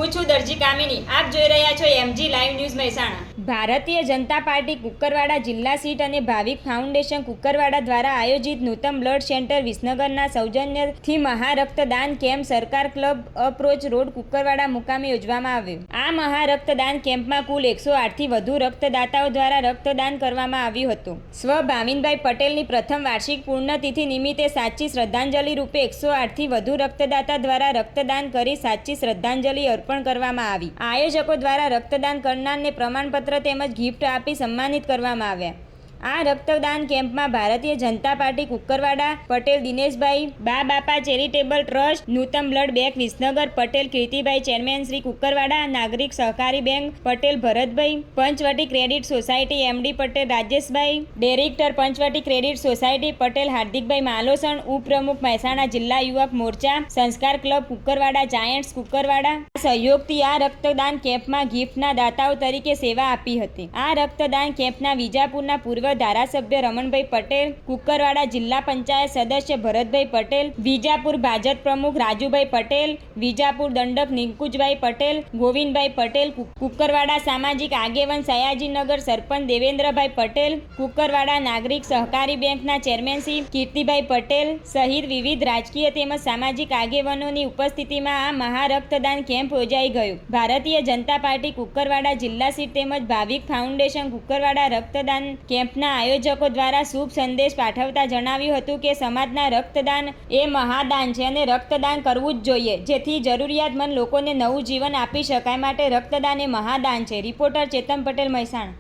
હું છું દરજી કામિની. આપ જોઈ રહ્યા છો MG લાઈવ ન્યૂઝ મહેસાણા. ભારતીય જનતા પાર્ટી કુકરવાડા જિલ્લા સીટ અને ભાવિક ફાઉન્ડેશન કુકરવાડા દ્વારા આયોજિત નૂતન બ્લડ સેન્ટર વિસનગરના સૌજન્યથી મહારક્તદાન કેમ્પ સરકાર ક્લબ અપ્રોચ રોડ કુકરવાડા મુકામે યોજવામાં આવ્યો. આ મહારક્તદાન કેમ્પમાં કુલ 108થી વધુ રક્તદાતાઓ દ્વારા રક્તદાન કરવામાં આવ્યું હતું. સ્વ ભાવિનભાઈ પટેલની પ્રથમ વાર્ષિક પૂર્ણતિથિ નિમિત્તે સાચી શ્રદ્ધાંજલિ રૂપે 108થી વધુ રક્તદાતા દ્વારા રક્તદાન કરી સાચી શ્રદ્ધાંજલિ અર્પણ કરવામાં આવી. આયોજકો દ્વારા રક્તદાન કરનારને પ્રમાણપત્ર તેમજ ગિફ્ટ આપી સન્માનિત કરવામાં આવ્યા. આ રક્તદાન કેમ્પમાં Bharatiya Janata Party Kukarvada Patel Dineshbhai, Ba Bapa charitable trust, Nutan blood bank Visnagar Patel Kirtibhai, chairman Shri Kukarvada Nagrik Sahakari bank Patel Bharatbhai, Panchvati credit society MD Patel Rajeshbhai, director Panchvati credit society Patel Hardikbhai Malosan, ઉપપ્રમુખ મહેસાણા જિલ્લા યુવક મોરચા, સંસ્કાર ક્લબ કુકરવાડા, જાયન્ટ્સ કુકરવાડા સહયોગથી આ રક્તદાન કેમ્પમાં ગિફ્ટના દાતાઓ તરીકે સેવા આપી હતી. આ રક્તદાન કેમ્પના વિજાપુરના પૂર્વ ધારાસભ્ય રમણભાઈ પટેલ, કુકરવાડા જિલ્લા પંચાયત સદસ્ય ભરતભાઈ પટેલ, વિજાપુર ભાજપ પ્રમુખ રાજુભાઈ પટેલ, વિજાપુર દંડક નિકુંજભાઈ પટેલ, ગોવિંદભાઈ પટેલ, કુકરવાડા સામાજિક આગેવાન સયાજીનગર સરપંચ દેવેન્દ્રભાઈ પટેલ, કુકરવાડા નાગરિક સહકારી બેંકના ચેરમેન શ્રી કીર્તિભાઈ પટેલ સહિત વિવિધ રાજકીય તેમજ સામાજિક આગેવાનોની ઉપસ્થિતિમાં આ મહારક્તદાન કેમ્પ યોજાઈ ગયો. ભારતીય જનતા પાર્ટી કુકરવાડા જિલ્લા સીટ તેમજ ભાવિક ફાઉન્ડેશન કુકરવાડા રક્તદાન કેમ્પના આયોજકો દ્વારા શુભ સંદેશ પાઠવતા જણાવ્યું હતું કે સમાજના રક્તદાન એ મહાદાન છે અને રક્તદાન કરવું જ જોઈએ, જેથી જરૂરિયાતમંદ લોકોને નવું જીવન આપી શકાય. માટે રક્તદાન એ મહાદાન છે. રિપોર્ટર ચેતન પટેલ, મહેસાણા.